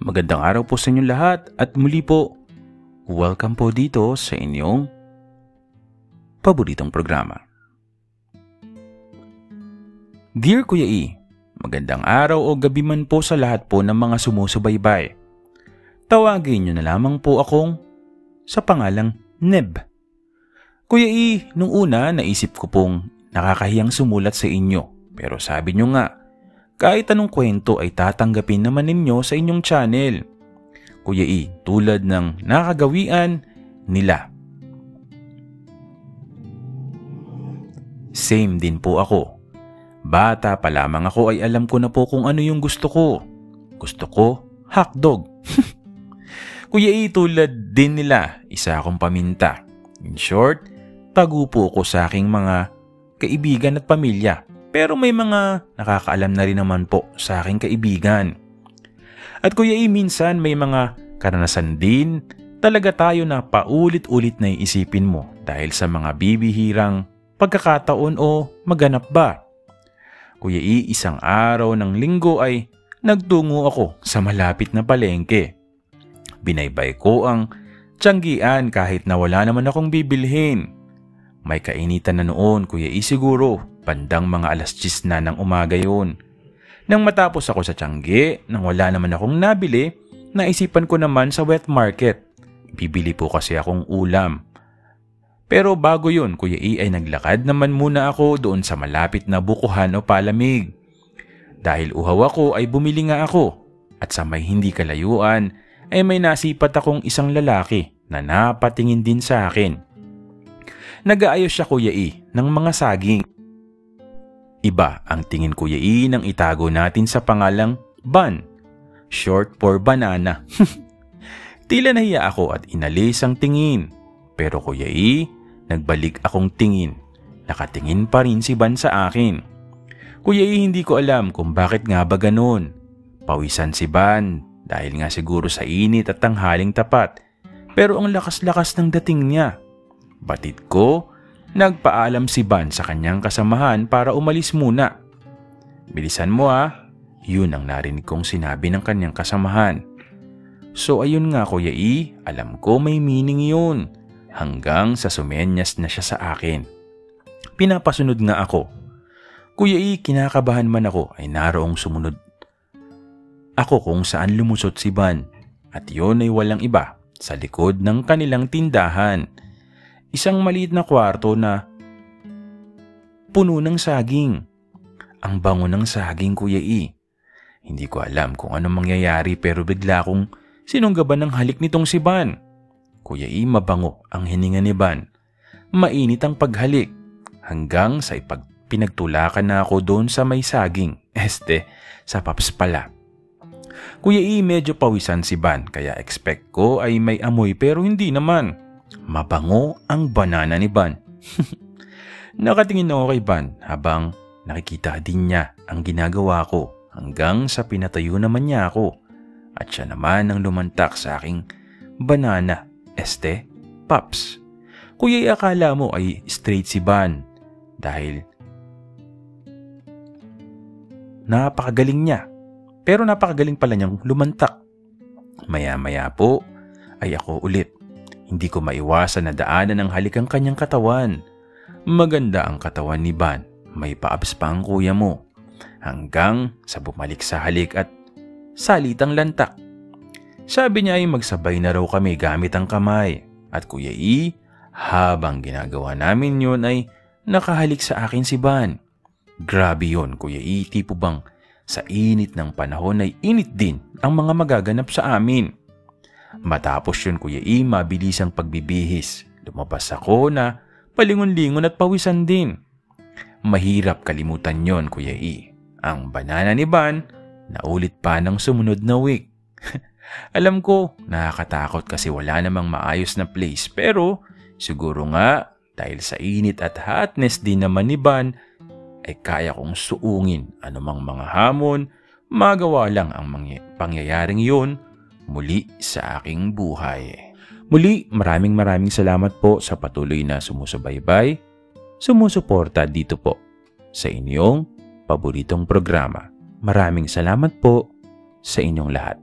Magandang araw po sa inyong lahat at muli po, welcome po dito sa inyong paboritong programa. Dear Kuya E, magandang araw o gabi man po sa lahat po ng mga sumusubaybay. Tawagin niyo na lamang po akong sa pangalang Neb. Kuya E, nung una naisip ko pong nakakahiyang sumulat sa inyo, pero sabi niyo nga, kahit anong kwento ay tatanggapin naman ninyo sa inyong channel. Kuya E, tulad ng nakagawian nila. Same din po ako. Bata pa lamang ako ay alam ko na po kung ano yung gusto ko. Gusto ko, hotdog. Kuya E, tulad din nila, isa akong paminta. In short, tagupo ko sa aking mga kaibigan at pamilya. Pero may mga nakakaalam na rin naman po sa aking kaibigan. At Kuya E, minsan may mga karanasan din talaga tayo na paulit-ulit na iisipin mo dahil sa mga bibihirang pagkakataon o maganap ba. Kuya E, isang araw ng linggo ay nagtungo ako sa malapit na palengke. Binaybay ko ang tiyanggian kahit na wala naman akong bibilhin. May kainitan na noon, Kuya E, siguro. Bandang mga 10:00 na ng umaga yun. Nang matapos ako sa tiyanggi, nang wala naman akong nabili, naisipan ko naman sa wet market. Bibili po kasi akong ulam. Pero bago yun, Kuya E, ay naglakad naman muna ako doon sa malapit na bukuhan o palamig. Dahil uhaw ako ay bumili nga ako. At sa may hindi kalayuan ay may nasipat akong isang lalaki na napatingin din sa akin. Nag-aayos siya, Kuya E, ng mga saging. Iba ang tingin, Kuya E, nang itago natin sa pangalang Ban, short for banana. Tila nahiya ako at inalis ang tingin. Pero Kuya E, nagbalik akong tingin. Nakatingin pa rin si Ban sa akin. Kuya E, hindi ko alam kung bakit nga ba ganun. Pawisan si Ban dahil nga siguro sa init at tanghaling tapat. Pero ang lakas-lakas ng dating niya. Batid ko, nagpaalam si Ban sa kanyang kasamahan para umalis muna. Bilisan mo yun ang narinig kong sinabi ng kanyang kasamahan. So ayun nga, Kuya E, alam ko may meaning yun. Hanggang sa sumenyas na siya sa akin. Pinapasunod nga ako. Kuya E, kinakabahan man ako ay naroong sumunod ako kung saan lumusot si Ban. At yun ay walang iba sa likod ng kanilang tindahan. Isang maliit na kwarto na puno ng saging. Ang bango ng saging, Kuya E. Hindi ko alam kung anong mangyayari pero bigla kong sinunggaban ng halik nitong si Ban. Kuya E, mabango ang hininga ni Ban. Mainit ang paghalik hanggang sa pinagtulakan na ako doon sa may saging. Sa paps pala. Kuya E, medyo pawisan si Ban kaya expect ko ay may amoy pero hindi naman. Mabango ang banana ni Ban. Nakatingin ako kay Ban habang nakikita din niya ang ginagawa ko hanggang sa pinatayo naman niya ako. At siya naman ang lumantak sa aking banana. Paps. Kuya, akala mo ay straight si Ban dahil napakagaling niya. Pero napakagaling pala niyang lumantak. Maya-maya po ay ako ulit. Hindi ko maiwasan na daanan ng halik ang kanyang katawan. Maganda ang katawan ni Ban. May paabs pa ang kuya mo. Hanggang sa bumalik sa halik at salitang lantak. Sabi niya ay magsabay na raw kami gamit ang kamay. At Kuya E, habang ginagawa namin yun ay nakahalik sa akin si Ban. Grabe yun, Kuya E. Tipo bang sa init ng panahon ay init din ang mga magaganap sa amin. Matapos yun, Kuya E, mabilis ang pagbibihis. Lumabas ako na palingon-lingon at pawisan din. Mahirap kalimutan yon, Kuya E. Ang banana ni Ban, naulit pa ng sumunod na week. Alam ko, nakakatakot kasi wala namang maayos na place. Pero siguro nga, dahil sa init at hotness din naman ni Ban, ay kaya kong suungin anumang mga hamon, magawa lang ang pangyayaring yun muli sa aking buhay. Muli, maraming salamat po sa patuloy na sumusubaybay, sumusuporta dito po sa inyong paboritong programa. Maraming salamat po sa inyong lahat.